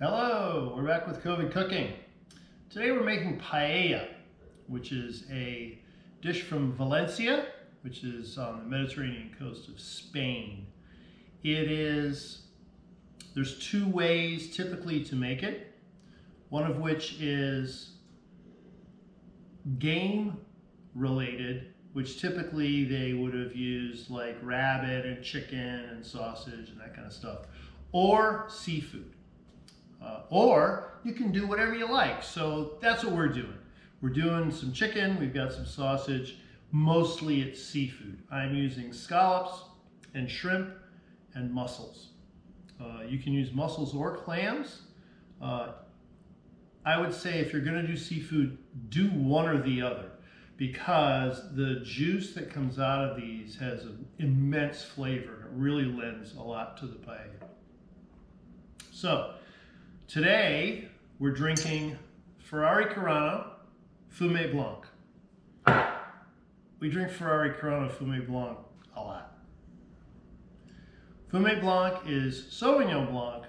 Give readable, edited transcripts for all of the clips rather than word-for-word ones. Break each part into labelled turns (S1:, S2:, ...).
S1: Hello, we're back with COVID cooking. Today we're making paella, which is a dish from Valencia, which is on the Mediterranean coast of Spain. There's two ways typically to make it, one of which is game related, which typically they would have used like rabbit and chicken and sausage and that kind of stuff, or seafood. Or you can do whatever you like. So that's what we're doing. We're doing some chicken, we've got some sausage, mostly it's seafood. I'm using scallops and shrimp and mussels. You can use mussels or clams. I would say if you're gonna do seafood, do one or the other, because the juice that comes out of these has an immense flavor. It really lends a lot to the paella. So, today, we're drinking Ferrari Carano Fumé Blanc. We drink Ferrari Carano Fumé Blanc a lot. Fumé Blanc is Sauvignon Blanc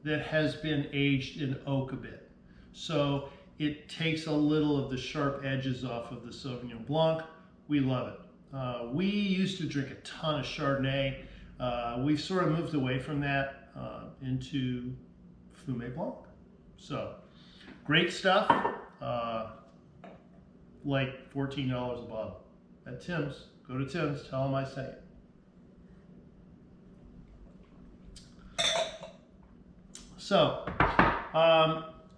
S1: that has been aged in oak a bit. So it takes a little of the sharp edges off of the Sauvignon Blanc. We love it. We used to drink a ton of Chardonnay. We've sort of moved away from that into Fumé Blanc. So, great stuff, like $14 a bottle at Tim's. Go to Tim's, tell them I sent it. So,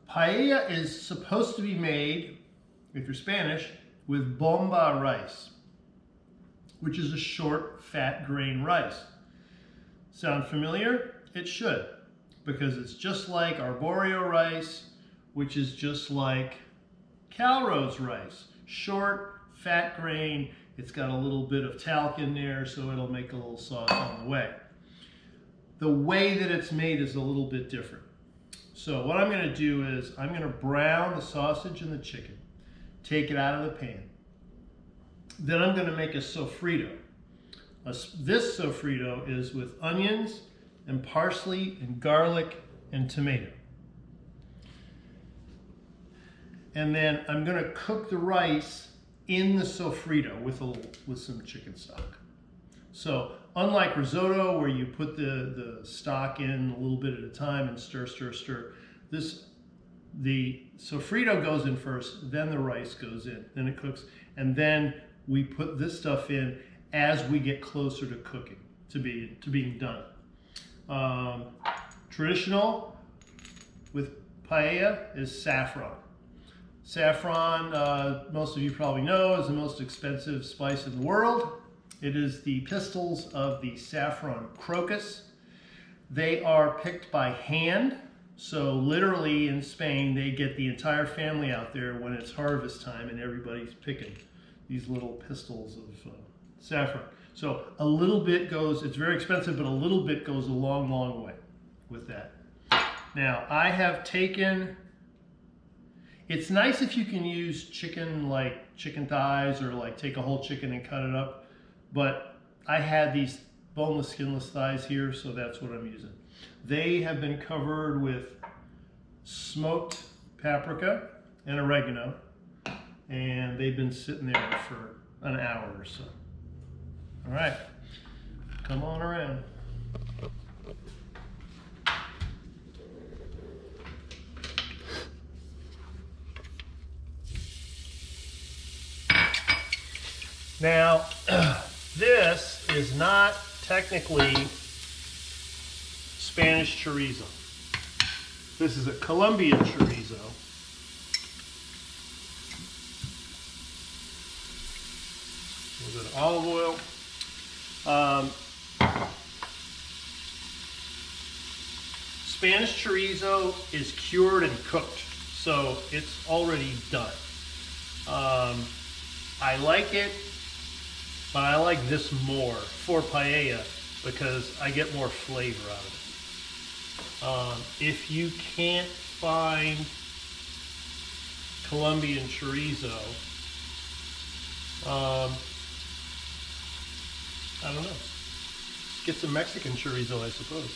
S1: paella is supposed to be made, if you're Spanish, with bomba rice, which is a short, fat grain rice. Sound familiar? It should, because it's just like arborio rice, which is just like Calrose rice. Short, fat grain, it's got a little bit of talc in there, so it'll make a little sauce on the way. The way that it's made is a little bit different. So what I'm gonna do is, I'm gonna brown the sausage and the chicken, take it out of the pan. Then I'm gonna make a sofrito. This sofrito is with onions and parsley and garlic and tomato. And then I'm gonna cook the rice in the sofrito with some chicken stock. So unlike risotto, where you put the stock in a little bit at a time and stir, the sofrito goes in first, then the rice goes in, then it cooks, and then we put this stuff in as we get closer to cooking, to being done. Traditional with paella is saffron. Saffron, most of you probably know, is the most expensive spice in the world. It is the pistils of the saffron crocus. They are picked by hand. So literally in Spain, they get the entire family out there when it's harvest time and everybody's picking these little pistils of saffron. So a little bit goes, it's very expensive, but a little bit goes a long, long way with that. Now I have taken, it's nice if you can use chicken, like chicken thighs, or like take a whole chicken and cut it up, but I had these boneless, skinless thighs here, so that's what I'm using. They have been covered with smoked paprika and oregano, and they've been sitting there for an hour or so. All right, come on around. Now, this is not technically Spanish chorizo. This is a Colombian chorizo. A little bit of olive oil. Spanish chorizo is cured and cooked, so it's already done. I like it, but I like this more for paella because I get more flavor out of it. If you can't find Colombian chorizo, I don't know. Get some Mexican chorizo, I suppose.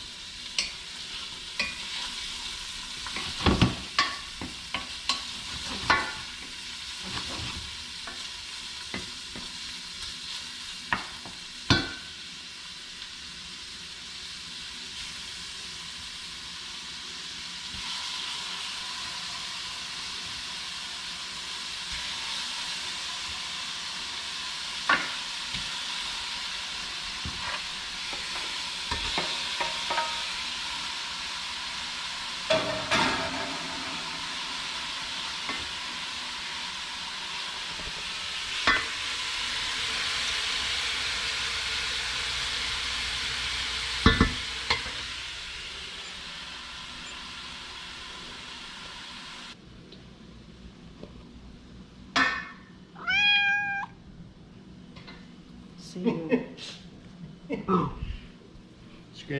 S1: Okay.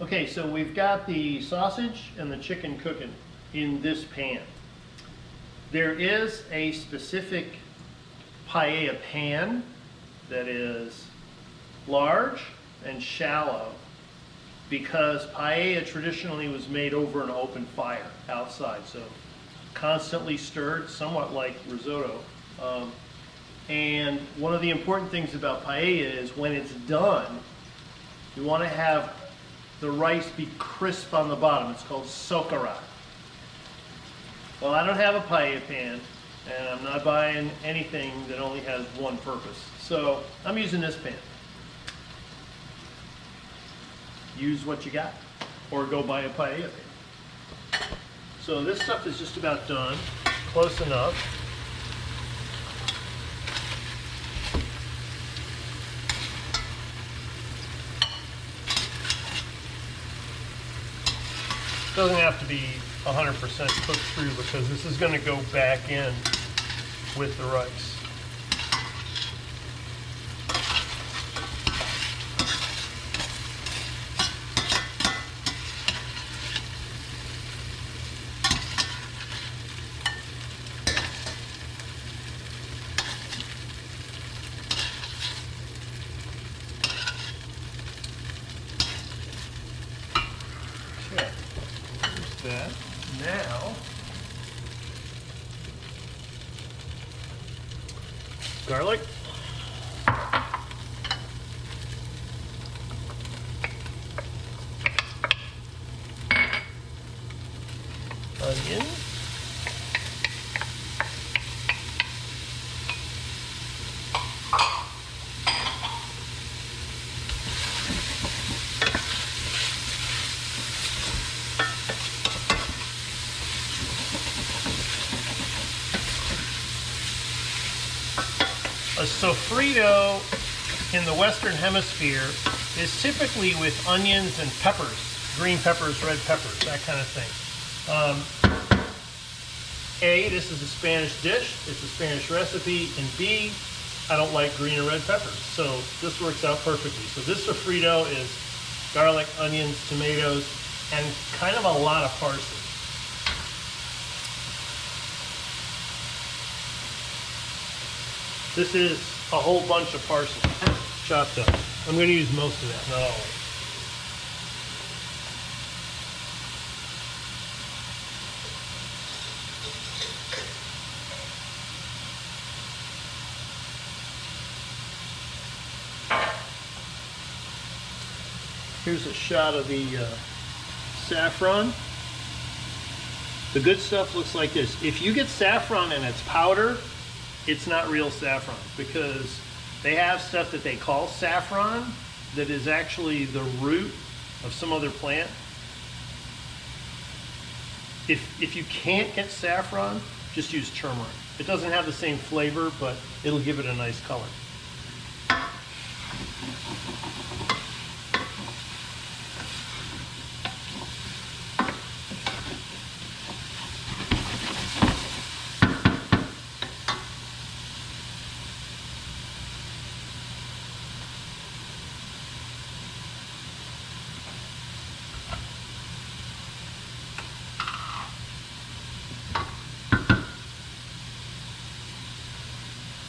S1: Okay, so we've got the sausage and the chicken cooking in this pan. There is a specific paella pan that is large and shallow because paella traditionally was made over an open fire outside, so constantly stirred, somewhat like risotto. And one of the important things about paella is when it's done, you want to have the rice be crisp on the bottom. It's called sokara. Well, I don't have a paella pan, and I'm not buying anything that only has one purpose. So I'm using this pan. Use what you got, or go buy a paella pan. So this stuff is just about done, close enough. Doesn't have to be 100% cooked through because this is going to go back in with the rice. That. Now, garlic, onion, a sofrito in the Western Hemisphere is typically with onions and peppers, green peppers, red peppers, that kind of thing. A, this is a Spanish dish, it's a Spanish recipe, and B, I don't like green or red peppers, so this works out perfectly. So this sofrito is garlic, onions, tomatoes, and kind of a lot of parsley. This is a whole bunch of parsley chopped up. I'm going to use most of that, not all of it. Here's a shot of the saffron. The good stuff looks like this. If you get saffron and it's powder, it's not real saffron because they have stuff that they call saffron that is actually the root of some other plant. If you can't get saffron, just use turmeric. It doesn't have the same flavor, but it'll give it a nice color.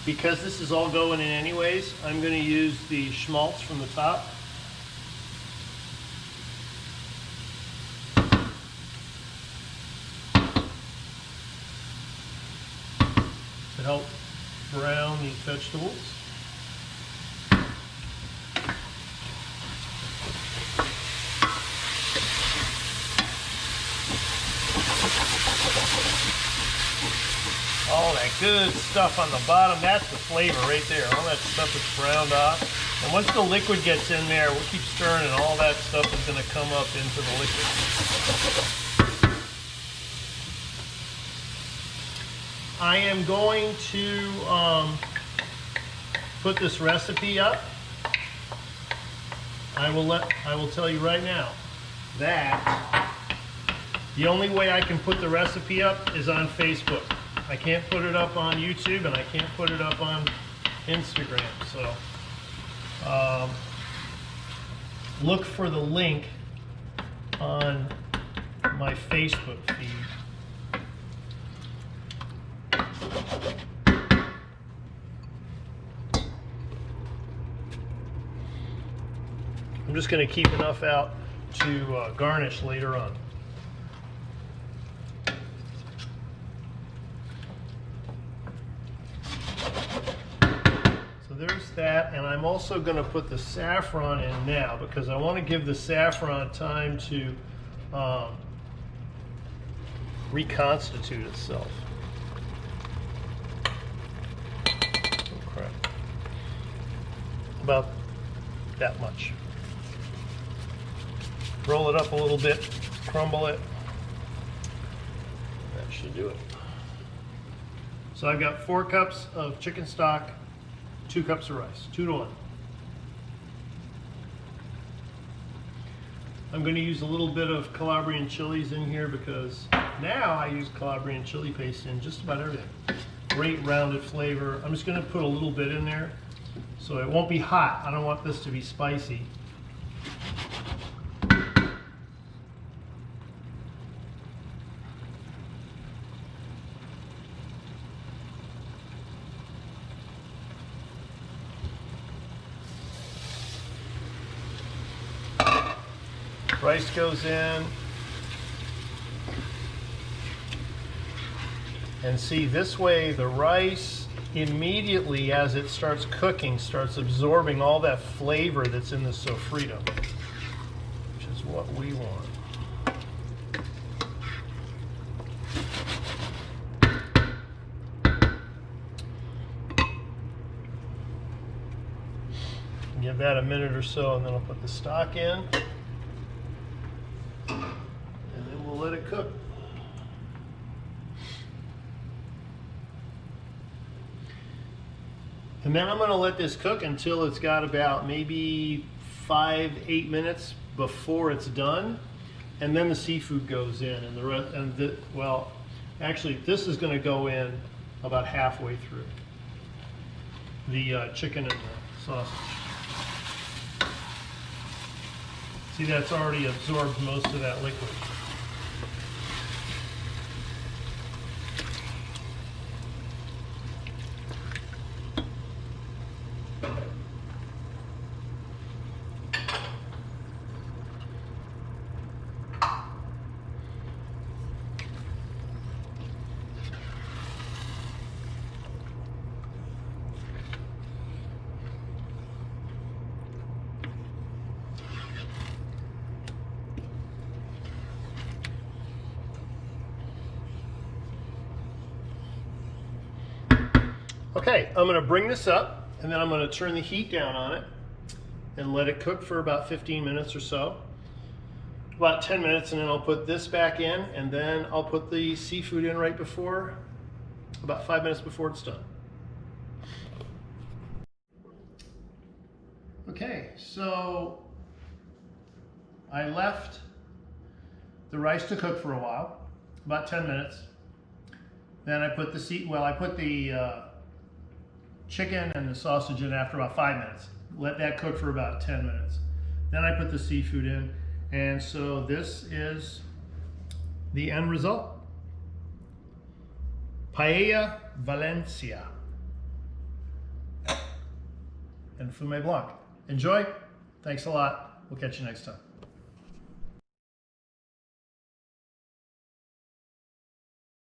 S1: Because this is all going in anyways, I'm going to use the schmaltz from the top. To help brown these vegetables. All that good stuff on the bottom, that's the flavor right there. All that stuff is browned off. And once the liquid gets in there, we'll keep stirring and all that stuff is going to come up into the liquid. I am going to put this recipe up. I will tell you right now that the only way I can put the recipe up is on Facebook. I can't put it up on YouTube and I can't put it up on Instagram. So look for the link on my Facebook feed. I'm just going to keep enough out to garnish later on. So there's that, and I'm also going to put the saffron in now because I want to give the saffron time to reconstitute itself. Okay. About that much. Roll it up a little bit, crumble it. That should do it. So I've got 4 cups of chicken stock, 2 cups of rice, 2 to 1. I'm going to use a little bit of Calabrian chilies in here because now I use Calabrian chili paste in just about everything. Great rounded flavor. I'm just going to put a little bit in there so it won't be hot. I don't want this to be spicy. Rice goes in. And see, this way the rice immediately as it starts cooking starts absorbing all that flavor that's in the sofrito, which is what we want. Give that a minute or so and then I'll put the stock in. Let it cook. And then I'm going to let this cook until it's got about maybe 5-8 minutes before it's done, and then the seafood goes in, and the rest. And well, actually, this is going to go in about halfway through the chicken and the sausage. See, that's already absorbed most of that liquid. Okay, I'm going to bring this up and then I'm going to turn the heat down on it and let it cook for about 15 minutes or so. About 10 minutes, and then I'll put this back in, and then I'll put the seafood in right before, about 5 minutes before it's done. Okay, so I left the rice to cook for a while, about 10 minutes. Then I put the chicken and the sausage in after about 5 minutes. Let that cook for about 10 minutes. Then I put the seafood in, and so this is the end result. Paella Valencia and Fume Blanc. Enjoy. Thanks a lot. We'll catch you next time.